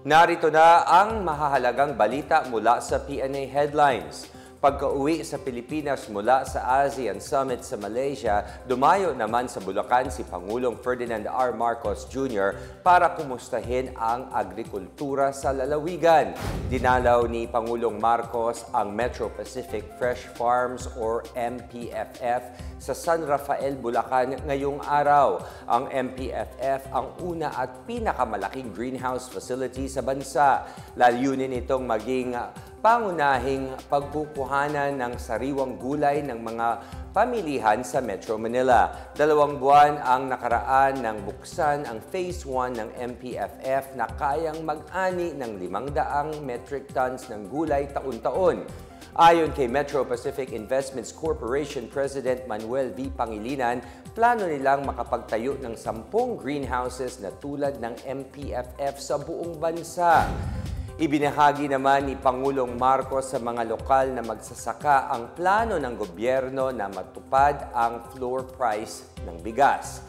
Narito na ang mahahalagang balita mula sa PNA Headlines. Pagka-uwi sa Pilipinas mula sa ASEAN Summit sa Malaysia, dumayo naman sa Bulacan si Pangulong Ferdinand R. Marcos Jr. para kumustahin ang agrikultura sa lalawigan. Dinalaw ni Pangulong Marcos ang Metro Pacific Fresh Farms or MPFF sa San Rafael, Bulacan ngayong araw. Ang MPFF ang una at pinakamalaking greenhouse facility sa bansa. Layunin itong maging pangunahing pagkukuhanan ng sariwang gulay ng mga pamilihan sa Metro Manila. 2 buwan ang nakaraan nang buksan ang Phase 1 ng MPFF na kayang mag-ani ng 500 metric tons ng gulay taon-taon. Ayon kay Metro Pacific Investments Corporation President Manuel V. Pangilinan, plano nilang makapagtayo ng 10 greenhouses na tulad ng MPFF sa buong bansa. Ibinahagi naman ni Pangulong Marcos sa mga lokal na magsasaka ang plano ng gobyerno na matupad ang floor price ng bigas.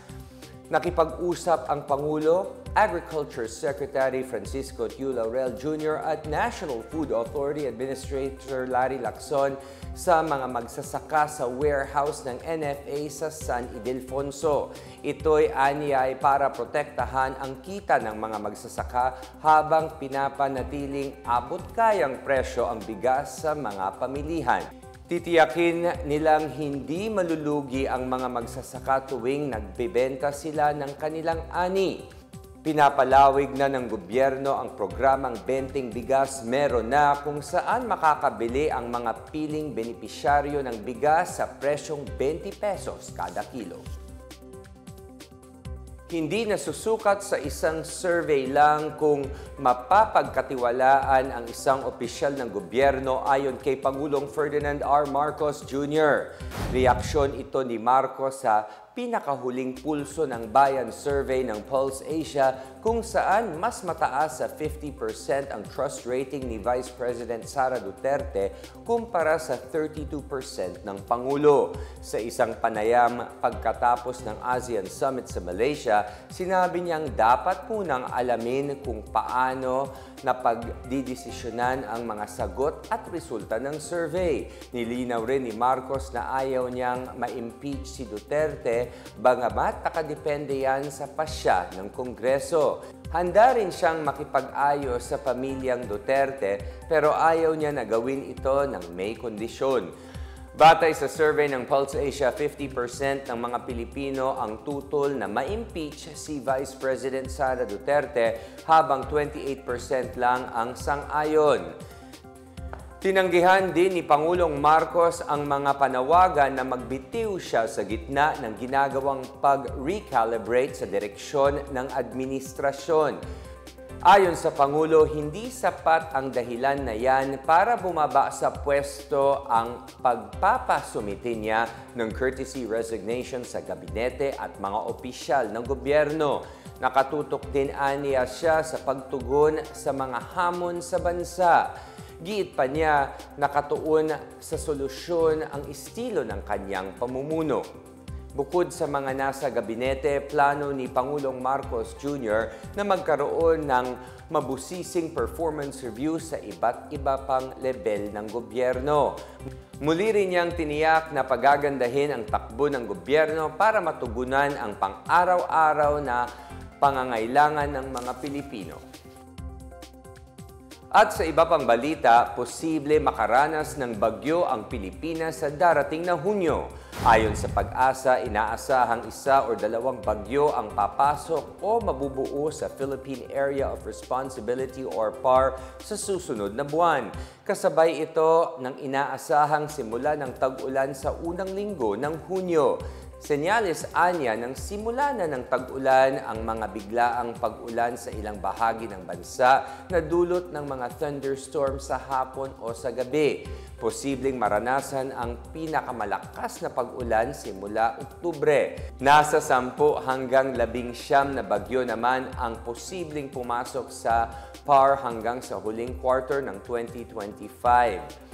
Nakipag-usap ang Pangulo, Agriculture Secretary Francisco Tiu Laurel Jr. at National Food Authority Administrator Larry Lacson sa mga magsasaka sa warehouse ng NFA sa San Ildefonso. Ito'y anyay para protektahan ang kita ng mga magsasaka habang pinapanatiling abot-kayang presyo ang bigas sa mga pamilihan. Titiyakin nilang hindi malulugi ang mga magsasaka tuwing nagbebenta sila ng kanilang ani. Pinapalawig na ng gobyerno ang programang Benteng Bigas Meron Na kung saan makakabili ang mga piling benepisyaryo ng bigas sa presyong 20 pesos kada kilo. Hindi nasusukat sa isang survey lang kung mapapagkatiwalaan ang isang opisyal ng gobyerno ayon kay Pangulong Ferdinand R. Marcos Jr. Reaksyon ito ni Marcos sa pinakahuling pulso ng bayan survey ng Pulse Asia kung saan mas mataas sa 50% ang trust rating ni Vice President Sara Duterte kumpara sa 32% ng Pangulo. Sa isang panayam pagkatapos ng ASEAN Summit sa Malaysia, sinabi niyang dapat munang alamin kung paano napagdidesisyonan ang mga sagot at resulta ng survey. Nilinaw rin ni Marcos na ayaw niyang ma-impeach si Duterte bagamat nakadepende yan sa pasya ng Kongreso. Handa rin siyang makipag-ayos sa pamilyang Duterte pero ayaw niya na gawin ito ng may kondisyon. Batay sa survey ng Pulse Asia, 50% ng mga Pilipino ang tutol na ma-impeach si Vice President Sara Duterte habang 28% lang ang sang-ayon. Tinanggihan din ni Pangulong Marcos ang mga panawagan na magbitiw siya sa gitna ng ginagawang pag-recalibrate sa direksyon ng administrasyon. Ayon sa Pangulo, hindi sapat ang dahilan na yan para bumaba sa pwesto ang pagpapasumite niya ng courtesy resignation sa gabinete at mga opisyal ng gobyerno. Nakatutok din aniya siya sa pagtugon sa mga hamon sa bansa. Giit pa niya, nakatuon sa solusyon ang estilo ng kanyang pamumuno. Bukod sa mga nasa gabinete, plano ni Pangulong Marcos Jr. na magkaroon ng mabusising performance review sa iba't iba pang level ng gobyerno. Muli rin niyang tiniyak na pagagandahin ang takbo ng gobyerno para matugunan ang pang-araw-araw na pangangailangan ng mga Pilipino. At sa iba pang balita, posible makaranas ng bagyo ang Pilipinas sa darating na Hunyo. Ayon sa Pag-asa, inaasahang 1 o 2 bagyo ang papasok o mabubuo sa Philippine Area of Responsibility or PAR sa susunod na buwan. Kasabay ito ng inaasahang simula ng tag-ulan sa unang linggo ng Hunyo. Senyales anya ng simula na ng tag-ulan ang mga biglaang pag-ulan sa ilang bahagi ng bansa na dulot ng mga thunderstorm sa hapon o sa gabi. Posibleng maranasan ang pinakamalakas na pag-ulan simula Oktubre. Nasa 10 hanggang 19 na bagyo naman ang posibleng pumasok sa PAR hanggang sa huling quarter ng 2025.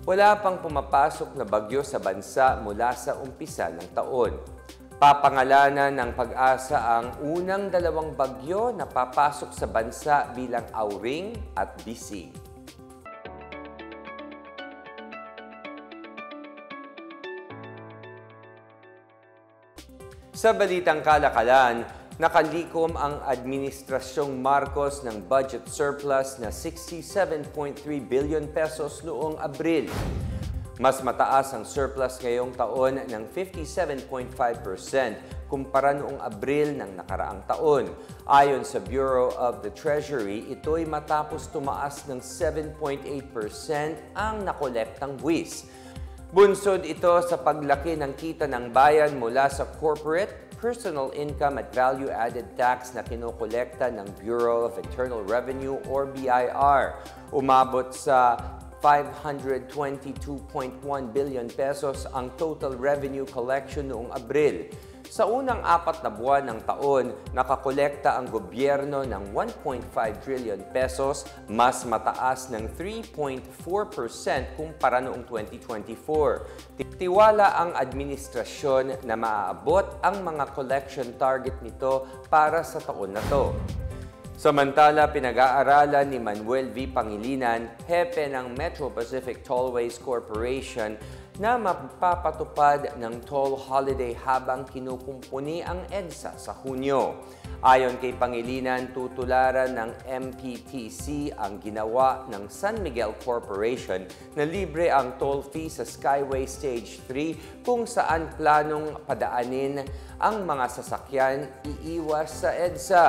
Wala pang pumapasok na bagyo sa bansa mula sa umpisa ng taon. Papangalanan ng Pag-asa ang unang dalawang bagyo na papasok sa bansa bilang Auring at Bising. Sa balitang kalakalan, nakalikom ang Administrasyong Marcos ng budget surplus na 67.3 billion pesos noong Abril. Mas mataas ang surplus ngayong taon ng 57.5% kumpara noong Abril ng nakaraang taon. Ayon sa Bureau of the Treasury, ito'y matapos tumaas ng 7.8% ang nakolektang buwis. Bunsod ito sa paglaki ng kita ng bayan mula sa corporate, personal income at value-added tax na kinokolekta ng Bureau of Internal Revenue or BIR. Umabot sa 522.1 billion pesos ang total revenue collection noong Abril. Sa unang 4 na buwan ng taon, nakakolekta ang gobyerno ng 1.5 trillion pesos, mas mataas ng 3.4% kumpara noong 2024. Tiwala ang administrasyon na maaabot ang mga collection target nito para sa taon na to. Samantala, pinag-aaralan ni Manuel V. Pangilinan, hepe ng Metro Pacific Tollways Corporation, na mapapatupad ng toll holiday habang kinukumpuni ang EDSA sa Hunyo. Ayon kay Pangilinan, tutularan ng MPTC ang ginawa ng San Miguel Corporation na libre ang toll fee sa Skyway Stage 3 kung saan planong padaanin ang mga sasakyan iiwas sa EDSA.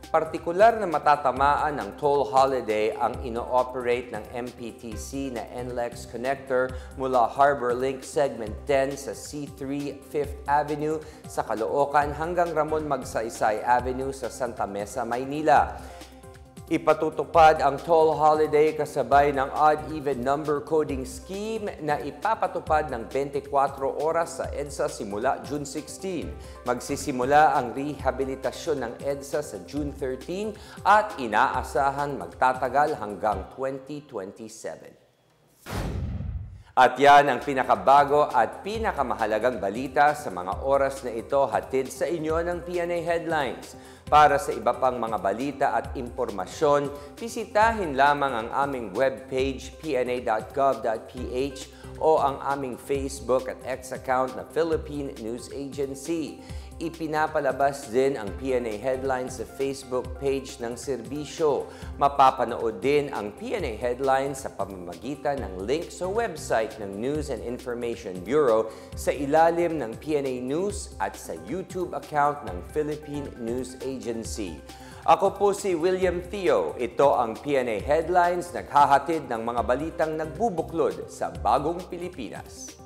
Partikular na matatamaan ng toll holiday ang ino-operate ng MPTC na NLEX Connector mula Harbor Link Segment 10 sa C3 5th Avenue sa Caloocan hanggang Ramon Magsaysay Avenue sa Santa Mesa, Maynila. Ipatutupad ang toll holiday kasabay ng odd-even number coding scheme na ipapatupad ng 24 oras sa EDSA simula June 16. Magsisimula ang rehabilitasyon ng EDSA sa June 13 at inaasahan magtatagal hanggang 2027. At yan ang pinakabago at pinakamahalagang balita sa mga oras na ito hatid sa inyo ng PNA Headlines. Para sa iba pang mga balita at impormasyon, bisitahin lamang ang aming webpage pna.gov.ph o ang aming Facebook at X account na Philippine News Agency. Ipinapalabas din ang PNA Headlines sa Facebook page ng serbisyo. Mapapanood din ang PNA Headlines sa pamamagitan ng link sa website ng News and Information Bureau sa ilalim ng PNA News at sa YouTube account ng Philippine News Agency. Ako po si William Theo. Ito ang PNA Headlines, naghahatid ng mga balitang nagbubuklod sa bagong Pilipinas.